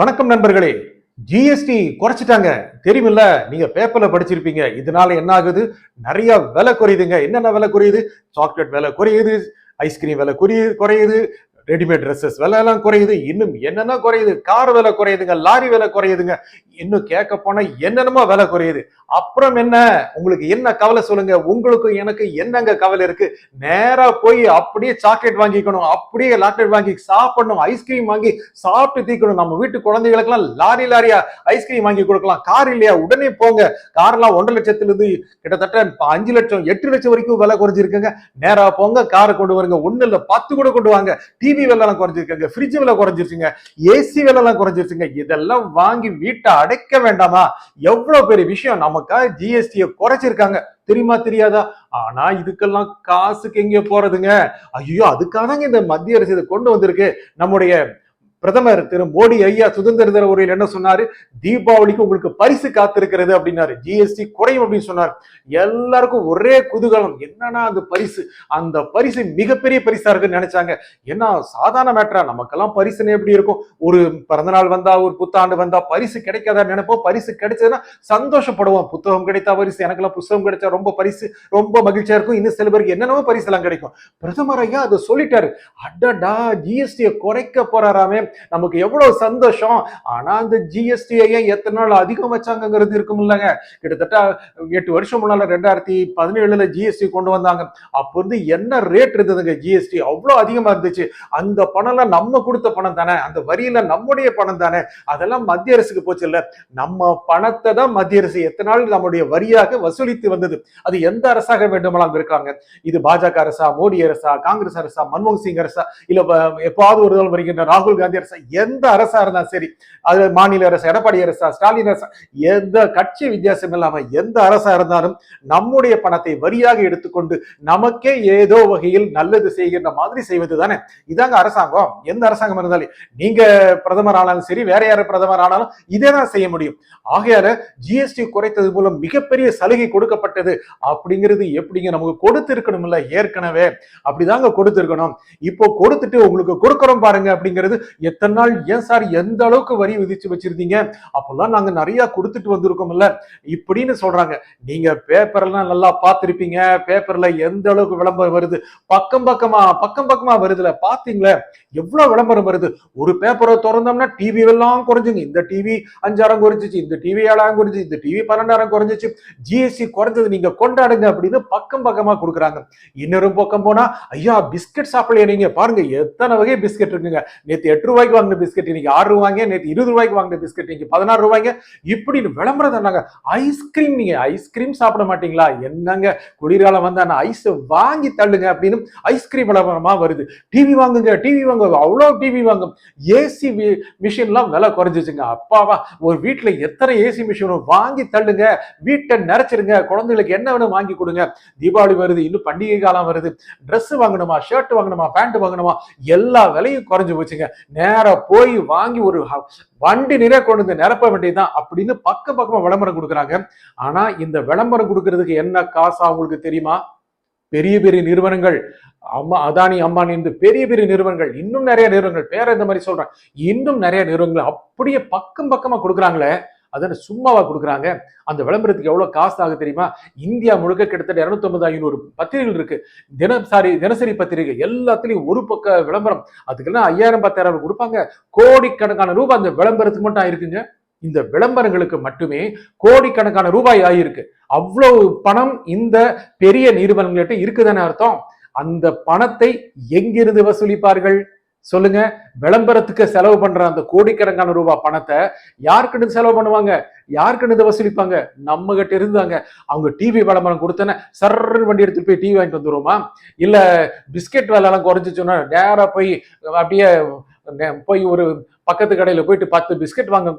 வணக்கம் நண்பர்களே. ஜிஎஸ்டி குறைச்சிட்டாங்க தெரியுமில்ல? நீங்க பேப்பர்ல படிச்சிருப்பீங்க. இதனால என்ன ஆகுது? நிறைய விலை குறையுதுங்க. என்னென்ன விலை குறையுது? சாக்லேட் விலை குறையுது, ஐஸ்கிரீம் விலை குறையுது, ரெடிமேட் ட்ரெஸ்ஸஸ் விலை எல்லாம் குறையுது, இன்னும் என்னென்ன குறையுது, கார் விலை குறையுதுங்க, லாரி விலை குறையுதுங்க, இன்னும் கேட்க போனா என்னென்னமோ விலை குறையுது. அப்புறம் என்ன? உங்களுக்கு என்ன கவலை சொல்லுங்க? உங்களுக்கு எனக்கு என்னங்க கவலை இருக்கு? நேரா போய் அப்படியே சாக்லேட் வாங்கிக்கணும், அப்படியே லாக்லேட் வாங்கி சாப்பிடணும், ஐஸ்கிரீம் வாங்கி சாப்பிட்டு தீக்கணும். நம்ம வீட்டு குழந்தைகளுக்கு எல்லாம் லாரி லாரியா ஐஸ்கிரீம் வாங்கி கொடுக்கலாம். கார் இல்லையா? உடனே போங்க. கார்லாம் 1,50,000 இருந்து கிட்டத்தட்ட 5 லட்சம் 8 லட்சம் வரைக்கும் விலை குறைஞ்சிருக்குங்க. நேரா போங்க, காரை கொண்டு வருங்க. ஒண்ணு இல்ல 10 கூட கொண்டு வாங்க. டிவி விலை எல்லாம் குறைஞ்சிருக்காங்க, ஃப்ரிட்ஜ் விலை குறைஞ்சிருச்சுங்க, ஏசி விலை எல்லாம் குறைஞ்சிருச்சுங்க. இதெல்லாம் வாங்கி வீட்டை அடைக்க வேண்டாமா? எவ்வளவு பெரிய விஷயம். நமக்காக ஜிஎஸ்டியை குறைச்சிருக்காங்க, தெரியுமா தெரியாதா? ஆனா இதுக்கெல்லாம் காசுக்கு எங்க போறதுங்க? ஐயோ, அதுக்காக இந்த மத்திய அரசு இதை கொண்டு வந்திருக்கு. நம்முடைய பிரதமர் திரு மோடி ஐயா சுதந்திர தின உரையில் என்ன சொன்னாரு? தீபாவளிக்கு உங்களுக்கு பரிசு காத்திருக்கிறது அப்படின்னாரு. ஜிஎஸ்டி குறையும் அப்படின்னு சொன்னார். எல்லாருக்கும் ஒரே குதூகலம், என்னன்னா அந்த பரிசு, அந்த பரிசு மிகப்பெரிய பரிசா இருக்குன்னு நினைச்சாங்க. ஏன்னா சாதாரண மேட்டரா? நமக்கெல்லாம் பரிசுன்னு எப்படி இருக்கும்? ஒரு பிறந்தநாள் வந்தா, ஒரு புத்தாண்டு வந்தா பரிசு கிடைக்காதா நினைப்போம். பரிசு கிடைச்சதுன்னா சந்தோஷப்படுவோம். புத்தகம் கிடைத்தா பரிசு, எனக்கெல்லாம் புத்தகம் கிடைச்சா ரொம்ப பரிசு, ரொம்ப மகிழ்ச்சியா இருக்கும். இன்னும் சில பேருக்கு என்னென்னவோ பரிசு எல்லாம் கிடைக்கும். பிரதமர் ஐயா அதை சொல்லிட்டாரு. அடடா, ஜிஎஸ்டியை குறைக்க போறாராமே, நமக்கு எவ்வளவு சந்தோஷம். ஆனா அந்த ஜிஎஸ்டியை எத்தனை நாள் அதிகம் வச்சாங்கிறது இருக்கும் இல்லைங்க. கிட்டத்தட்ட 8 வருஷம் முன்னால 2017 ஜிஎஸ்டி கொண்டு வந்தாங்க. அப்ப இருந்து என்ன ரேட் இருந்ததுங்க? ஜிஎஸ்டி அவ்வளவு அதிகமா இருந்துச்சு. அந்த பணம்லாம் நம்ம கொடுத்த பணம் தானே, அந்த வரியில நம்முடைய பணம் தானே, அதெல்லாம் மத்திய அரசுக்கு போச்சு இல்ல. நம்ம பணத்தை தான் மத்திய அரசு எத்தனை நாள் நம்முடைய வரியாக வசூலித்து வந்தது. அது எந்த அரசாக வேண்டுமானாலும் இருக்காங்க. இது பாஜக அரசா, மோடி அரசா, காங்கிரஸ் அரசா, மன்மோகன் சிங் அரசா, இல்ல எப்பாவது ஒரு நாள் வருகின்ற ராகுல் காந்தி அரசா, எந்த அரசா இருந்தா சரி, அது மாநில அரசு, எடப்பாடி அரசா, ஸ்டாலின் அரசா, எந்த கட்சி வித்தியாசம் இல்லாம எந்த அரசா இருந்தாலும் நம்முடைய பணத்தை வரியாக எடுத்துக்கொண்டு நமக்கே ஏதோ வகையில் நல்லது செய்கின்ற மாதிரி செய்வது தானே இதாங்க அரசாங்கம். எந்த அரசாங்கம் இருந்தாலும், நீங்க பிரதமர் ஆனாலும் சரி, வேற யாரும் பிரதமர் ஆனாலும் இதே தான் செய்ய முடியும். ஆகையால ஜிஎஸ்டி குறைத்தது மூலம் மிகப்பெரிய சலுகை கொடுக்கப்பட்டது அப்படிங்கிறது எப்படிங்க? நமக்கு கொடுத்து இருக்கணும் இல்ல, ஏற்கனவே அப்படிதாங்க கொடுத்து இருக்கணும். இப்போ கொடுத்துட்டு உங்களுக்கு கொடுக்கறோம் பாருங்க அப்படிங்கிறது, எத்தனை நாள் ஏன் சார் எந்த அளவுக்கு வரி விதிச்சு வச்சிருந்தீங்க? அப்பெல்லாம் நாங்க நிறைய கொடுத்துட்டு வந்திருக்கோம் இல்ல இப்படின்னு சொல்றாங்க. நீங்க பேப்பர்லாம் நல்லா பார்த்திருப்பீங்க. பேப்பர்ல எந்த அளவுக்கு விளம்பரம் வருது, பக்கம் பக்கமா வருதுல, பாத்தீங்களா எவ்வளவு விளம்பரம் வருது? ஒரு பேப்பரை திறந்தோம்னா டிவி எல்லாம் குறைஞ்சுங்க. இந்த டிவி 5,000 குறைஞ்சிச்சு, இந்த டிவி 7,000 குறைஞ்சிச்சு, இந்த டிவி 12,000 குறைஞ்சிச்சு, ஜிஎஸ்டி குறைஞ்சது நீங்க கொண்டாடுங்க அப்படின்னு பக்கமா கொடுக்குறாங்க. இன்னொரு பக்கம் போனா, ஐயா பிஸ்கட் சாப்பிடலையா நீங்க? பாருங்க எத்தனை வகை பிஸ்கட் இருக்குங்க. நேத்து 8 ரூபாய்க்கு வாங்கின பிஸ்கட் இன்னைக்கு 6 ரூபாய்ங்க, நேத்து 20 ரூபாய்க்கு வாங்கின பிஸ்கட் இன்னைக்கு 16 ரூபாய்ங்க, இப்படின்னு விளம்பரம் தானாங்க. ஐஸ்கிரீம், நீங்க ஐஸ்கிரீம் சாப்பிட மாட்டீங்களா? என்னங்க குளிர்காலம் வந்தா ஐஸ் வாங்கி தள்ளுங்க அப்படின்னு ஐஸ்கிரீம் விளம்பரமா வருது. டிவி வாங்குங்க, டிவி வாங்க, அவ்வளவு டிவி வாங்கும். ஏசி மிஷின்லாம் விலை குறைஞ்சிச்சுங்க. அப்பாவா, ஒரு வீட்டுல எத்தனை ஏசி மிஷின் வாங்கி தள்ளுங்க, வீட்டை நிறைச்சிருங்க, குழந்தைகளுக்கு என்ன வேணும் வாங்கி கொடுங்க. தீபாவளி வருது, இன்னும் பண்டிகை காலம் வருது, ட்ரெஸ் வாங்கணுமா, ஷர்ட் வாங்கணுமா, பேண்ட் வாங்கணுமா, எல்லா விலையும் குறைஞ்சு போச்சுங்க. நேரா போய் வாங்கி ஒரு வண்டி நிறைய கொண்டு வந்து நிரப்ப வேண்டியதுதான் அப்படின்னு பக்கமா விளம்பரம் கொடுக்குறாங்க. ஆனா இந்த விளம்பரம் கொடுக்கறதுக்கு என்ன காசு அவங்களுக்கு தெரியுமா? பெரிய பெரிய நிறுவனங்கள், அதானி அம்பானி, இந்த பெரிய பெரிய நிறுவனங்கள், இன்னும் நிறைய நிறுவனங்கள், பேர இந்த மாதிரி சொல்றேன், இன்னும் நிறைய நிறுவனங்கள் அப்படியே பக்கமா கொடுக்குறாங்களே, அதான சும்மாவா கொடுக்குறாங்க? அந்த விளம்பரத்துக்கு எவ்வளவு காசு ஆகுது தெரியுமா? இந்தியா முழுக்க கிட்டத்தட்ட 250-500 பத்திரிகைகள் இருக்கு. தினசரி பத்திரிகை எல்லாத்துலயும் ஒரு பக்க விளம்பரம். அதுக்கெல்லாம் 5,000 10,000 கொடுப்பாங்க. கோடிக்கணக்கான ரூபாய் அந்த விளம்பரத்துக்கு மட்டும் ஆயிருக்குங்க. இந்த விளம்பரங்களுக்கு மட்டுமே கோடிக்கணக்கான ரூபாய் ஆயிருக்கு. அவ்வளவு பணம் இந்த பெரிய நிறுவனங்கள்கிட்ட இருக்குதானே அர்த்தம். அந்த பணத்தை எங்கிருந்து வசூலிப்பார்கள் சொல்லுங்க? விளம்பரத்துக்கு செலவு பண்ற அந்த கோடிக்கணக்கான ரூபாய் பணத்தை யாருக்கிட்ட செலவு பண்ணுவாங்க? யாருக்கிட்ட வசூலிப்பாங்க? நம்ம கிட்ட இருந்தாங்க. அவங்க டிவி விளம்பரம் கொடுத்தன சர்ற வண்டி எடுத்துட்டு போய் டிவி வாங்கிட்டு வந்துருவோமா? இல்ல பிஸ்கெட் விலை எல்லாம் குறைஞ்சிச்சோன்னா நேரா போய் அப்படியே போய் ஒரு பக்கத்து கடையில போயிட்டு 10 பிஸ்கெட்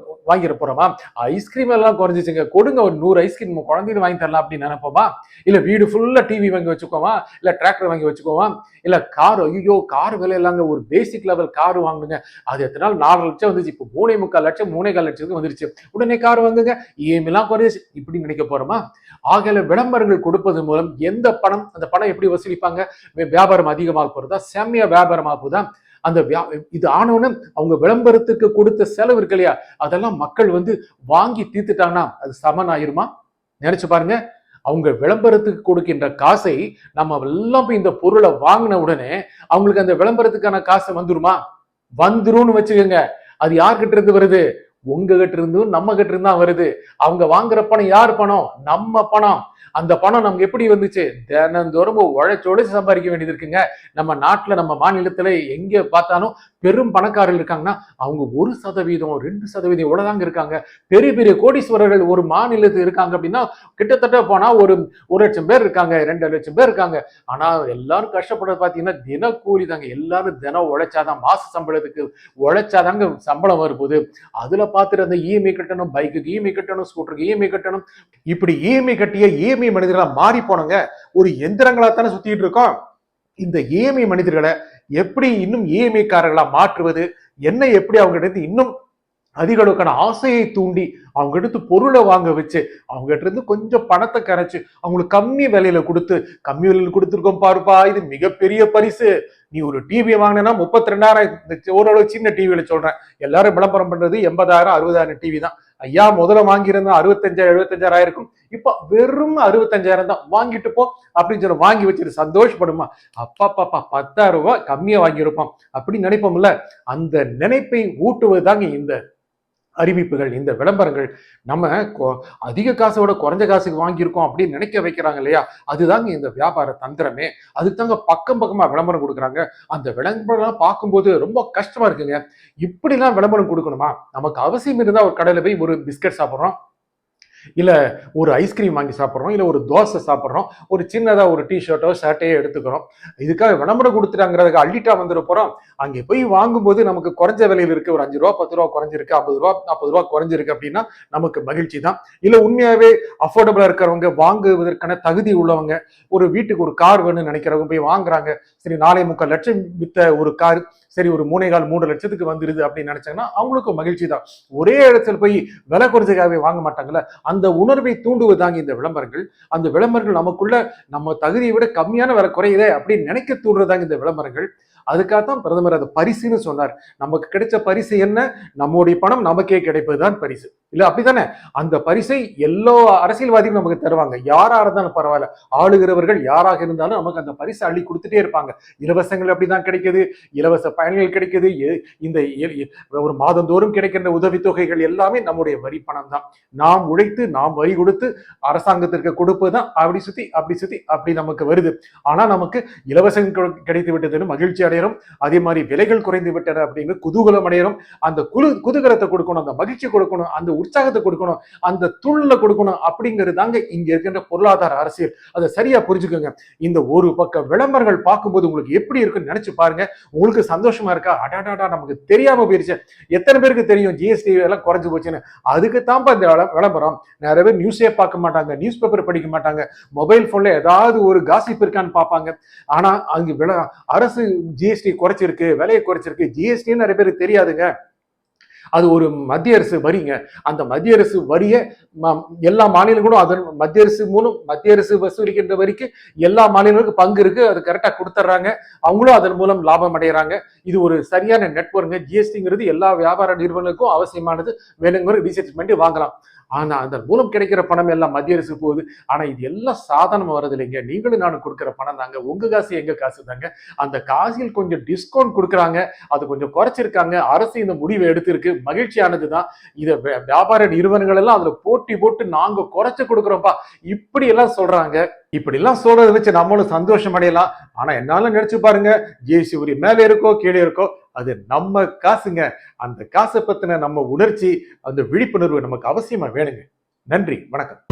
வாங்கிட போறோமா? ஐஸ்கிரீம் எல்லாம் குறைஞ்சிச்சுங்க, கொடுங்க ஒரு 100 ஐஸ்கிரீம் குழந்தைங்க வாங்கி தரலாம் அப்படின்னு நினைப்போமா? இல்ல வீடு ஃபுல்லா டிவி வாங்கி வச்சுக்கோமா? இல்ல டிராக்டர் வாங்கி வச்சுக்கோமா? இல்ல கார், ஐயோ கார் விலை இல்லாங்க, ஒரு பேசிக் லெவல் கார் வாங்குங்க, அது எத்தனை நாள் 4 லட்சம் வந்துச்சு, இப்போ 3,4 லட்சம் 3,4 லட்சத்துக்கு வந்துருச்சு, உடனே கார் வாங்குங்க, இஎம்ஐ எல்லாம் குறைஞ்சிச்சு, இப்படி நினைக்க போறோமா? ஆகல விளம்பரங்கள் கொடுப்பது மூலம் எந்த பணம், அந்த பணம் எப்படி வசூலிப்பாங்க? வியாபாரம் அதிகமாக போறதா? செம்மையா வியாபாரமாக போதா? அந்த இது ஆனவன அவங்க விளம்பரத்துக்கு கொடுத்த செலவு இருக்கு இல்லையா, அதெல்லாம் மக்கள் வந்து வாங்கி தீர்த்துட்டாங்கன்னா அது சமன் ஆயிருமா? நினைச்சு பாருங்க. அவங்க விளம்பரத்துக்கு கொடுக்கின்ற காசை நம்ம எல்லாம் போய் இந்த பொருளை வாங்கின உடனே அவங்களுக்கு அந்த விளம்பரத்துக்கான காசு வந்துருமா? வந்துரும்னு வச்சுக்கோங்க. அது யார்கிட்ட இருந்து வருது? உங்க கிட்ட இருந்தும் நம்ம கிட்ட இருந்தா வருது. அவங்க வாங்குற பணம் யார் பணம்? நம்ம பணம். அந்த பணம் நமக்கு எப்படி வந்துச்சு? தினந்தோறும் உழைச்சு சம்பாதிக்க வேண்டியது இருக்குங்க. நம்ம நாட்டுல, நம்ம மாநிலத்துல எங்க பார்த்தாலும் பெரும் பணக்காரர்கள் இருக்காங்கன்னா அவங்க 1%, 2% இவ்வளவுதாங்க இருக்காங்க. பெரிய பெரிய கோடீஸ்வரர்கள் ஒரு மாநிலத்தில் இருக்காங்க அப்படின்னா கிட்டத்தட்ட போனா ஒரு 1,00,000 பேர் இருக்காங்க, 2,00,000 பேர் இருக்காங்க. ஆனா எல்லாரும் கஷ்டப்படுறது பாத்தீங்கன்னா தினக்கூலி தாங்க. எல்லாரும் தினம் உழைச்சாதான், மாச சம்பளத்துக்கு உழைச்சாதாங்க சம்பளம் வரும்போது அதுல பாத்துட்டு அந்த இஎம்ஐ கட்டணும், பைக்குக்கு இஎம்ஐ கட்டணும், ஸ்கூட்டருக்கு இஎம்ஐ கட்டணும். இப்படி இஎம்ஐ கட்டிய இஎம்ஐ மனிதர்களா மாறி போனங்க ஒரு எந்திரங்களா தானே சுத்திட்டு இருக்கோம். இந்த இஎம்ஐ மனிதர்களை எப்படி இன்னும் இஎம்ஐ காரர்களா மாற்றுவது, என்ன எப்படி அவங்க எடுத்து இன்னும் அதிக அளவுக்கான ஆசையை தூண்டி அவங்க எடுத்து பொருளை வாங்க வச்சு அவங்க கிட்ட இருந்து கொஞ்சம் பணத்தை கரைச்சு அவங்களுக்கு கம்மி விலையில கொடுத்து, கம்மி விலையில கொடுத்துருக்கோம் பாருப்பா, இது மிகப்பெரிய பரிசு. நீ ஒரு டிவி வாங்கினா 32,000, ஓரளவு சின்ன டிவியில சொல்றேன், எல்லாரும் விளம்பரம் பண்றது 80,000, 60,000 டிவி தான். ஐயா முதல்ல வாங்கியிருந்தா 65,000, 75,000 இருக்கும், இப்ப வெறும் 65,000 தான். வாங்கிட்டு போ அப்படின்னு சொல்லி வாங்கி வச்சுட்டு சந்தோஷப்படுமா? அப்பா பாப்பா 10,000 ரூபாய் கம்மியா வாங்கியிருப்போம் அப்படின்னு நினைப்போம்ல. அந்த நினைப்பை ஊட்டுவது தாங்க இந்த அறிவிப்புகள், இந்த விளம்பரங்கள். நம்ம அதிக காசோட குறைஞ்ச காசுக்கு வாங்கியிருக்கோம் அப்படின்னு நினைக்க வைக்கிறாங்க இல்லையா, அதுதாங்க இந்த வியாபார தந்திரமே. அதுக்கு தாங்க பக்கம் பக்கமா விளம்பரம் கொடுக்குறாங்க. அந்த விளம்பரம் பார்க்கும்போது ரொம்ப கஷ்டமா இருக்குங்க. இப்படிலாம் விளம்பரம் கொடுக்கணுமா? நமக்கு அவசியம் இருந்தா ஒரு கடையில போய் ஒரு பிஸ்கட் சாப்பிட்றோம், இல்ல ஒரு ஐஸ்கிரீம் வாங்கி சாப்பிட்றோம், இல்ல ஒரு தோசை சாப்பிட்றோம், ஒரு சின்னதா ஒரு டிஷர்ட்டோ ஷர்ட்டையோ எடுத்துக்கிறோம். இதுக்காக விளம்பரம் கொடுத்துட்டாங்கிறதுக்கு அள்ளிட்டா வந்துட போறோம். அங்கே போய் வாங்கும்போது நமக்கு குறைஞ்ச விலையில் இருக்கு, ஒரு 5 ரூபா 10 ரூபா குறைஞ்சிருக்கு, 50 ரூபா 40 ரூபா குறைஞ்சிருக்கு அப்படின்னா நமக்கு மகிழ்ச்சி தான். இல்ல உண்மையாவே அஃபோர்டபுளா இருக்கிறவங்க, வாங்குவதற்கான தகுதி உள்ளவங்க, ஒரு வீட்டுக்கு ஒரு கார் வேணும்னு நினைக்கிறவங்க போய் வாங்குறாங்க. சரி 4.25 லட்சம் வித்த ஒரு கார் சரி ஒரு 3,4 லட்சத்துக்கு வந்துருது அப்படின்னு நினைச்சாங்கன்னா அவங்களுக்கும் மகிழ்ச்சி தான். ஒரே இடத்துல போய் விலை குறைஞ்சக்காகவே வாங்க மாட்டாங்கல்ல. அந்த உணர்வை தூண்டுவதாங்க இந்த விளம்பரங்கள். அந்த விளம்பரங்கள் நமக்குள்ள நம்ம தகுதியை விட கம்மியான விலை குறையுதே அப்படின்னு நினைக்க தூண்டுறதாங்க இந்த விளம்பரங்கள். அதுக்காகத்தான் பிரதமர் அதை பரிசுன்னு சொன்னார். நமக்கு கிடைச்ச பரிசு என்ன? நம்முடைய பணம் நமக்கே கிடைப்பதுதான் பரிசு. இல்ல அப்படித்தானே? அந்த பரிசை எல்லா அரசியல்வாதியும் நமக்கு தருவாங்க. யாரா இருந்தாலும் பரவாயில்ல, ஆளுகிறவர்கள் யாராக இருந்தாலும் நமக்கு அந்த பரிசு அள்ளி கொடுத்துட்டே இருப்பாங்க. இலவசங்கள் அப்படிதான் கிடைக்குது, இலவச பயன்கள் கிடைக்குது, இந்த ஒரு மாதந்தோறும் கிடைக்கின்ற உதவித்தொகைகள் எல்லாமே நம்முடைய வரி பணம் தான். நாம் உழைத்து நாம் வரி கொடுத்து அரசாங்கத்திற்கு கொடுப்பதுதான் அப்படி சுத்தி அப்படி நமக்கு வருது. ஆனா நமக்கு இலவசம் கிடைத்து விட்டதுன்னு மகிழ்ச்சி அடையணும். அதே மாதிரி விலைகள் குறைந்து விட்டன அப்படின்னு குதூகலம் அடையணும். அந்த குதூகலத்தை கொடுக்கணும், அந்த மகிழ்ச்சி கொடுக்கணும், அந்த உற்சாகத்தை கொடுக்கணும், அந்த துள்ள கொடுக்கணும். அப்படிங்கிறது தாங்க இங்க இருக்கின்ற பொருளாதார அரசியல். அதை சரியா புரிஞ்சுக்கோங்க. இந்த ஒரு பக்க விளம்பரங்கள் பார்க்கும்போது உங்களுக்கு எப்படி இருக்குன்னு நினைச்சு பாருங்க. உங்களுக்கு சந்தோஷமா இருக்கா? அடாடாடா நமக்கு தெரியாம போயிருச்சு. எத்தனை பேருக்கு தெரியும் ஜிஎஸ்டி எல்லாம் குறைஞ்சு போச்சுன்னு? அதுக்கு தான்ப்பா இந்த விளம்பரம். நிறைய பேர் நியூஸே பார்க்க மாட்டாங்க, நியூஸ் பேப்பர் படிக்க மாட்டாங்க, மொபைல் போன்ல ஏதாவது ஒரு காசிப் இருக்கான்னு பார்ப்பாங்க. ஆனா அங்கு அரசு ஜிஎஸ்டி குறைச்சிருக்கு, விலையை குறைச்சிருக்கு. ஜிஎஸ்டி நிறைய பேருக்கு தெரியாதுங்க. அது ஒரு மத்திய அரசு வரிங்க. அந்த மத்திய அரசு வரிய எல்லா மாநிலங்களும் அதன் மத்திய அரசு மூலம் மத்திய அரசு வசூலிக்கின்ற வரிக்கு எல்லா மாநிலங்களுக்கும் பங்கு இருக்கு. அது கரெக்டா கொடுத்துட்றாங்க. அவங்களும் அதன் மூலம் லாபம் அடைகிறாங்க. இது ஒரு சரியான நெட்வொர்க். ஜிஎஸ்டிங்கிறது எல்லா வியாபார நிறுவனங்களுக்கும் அவசியமானது. வேணுங்கிற ரிசர்ச் பண்ணி வாங்கலாம். ஆனா அதன் மூலம் கிடைக்கிற பணம் எல்லாம் மத்திய அரசு போகுது. ஆனா இது எல்லாம் சாதாரணமா வருது இல்லைங்க. நீங்களும் நானும் கொடுக்குற பணம் தாங்க. உங்க காசு எங்க காசு தாங்க. அந்த காசில் கொஞ்சம் டிஸ்கவுண்ட் கொடுக்குறாங்க, அது கொஞ்சம் குறைச்சிருக்காங்க. அரசு இந்த முடிவை எடுத்திருக்கு, மகிழ்ச்சியானதுதான். இதை வியாபார நிறுவனங்கள் எல்லாம் அதுல போட்டி போட்டு நாங்க குறைச்சு கொடுக்குறோம்ப்பா இப்படி எல்லாம் சொல்றாங்க. இப்படி எல்லாம் சொல்றதை வச்சு நம்மளும் சந்தோஷம் அடையலாம். ஆனா என்னால நினைச்சு பாருங்க, ஜிஎஸ்டி வரி மேல இருக்கோ கீழே இருக்கோ அது நம்ம காசுங்க. அந்த காசை பத்தின நம்ம உணர்ச்சி, அந்த விழிப்புணர்வு நமக்கு அவசியமா வேணுங்க. நன்றி, வணக்கம்.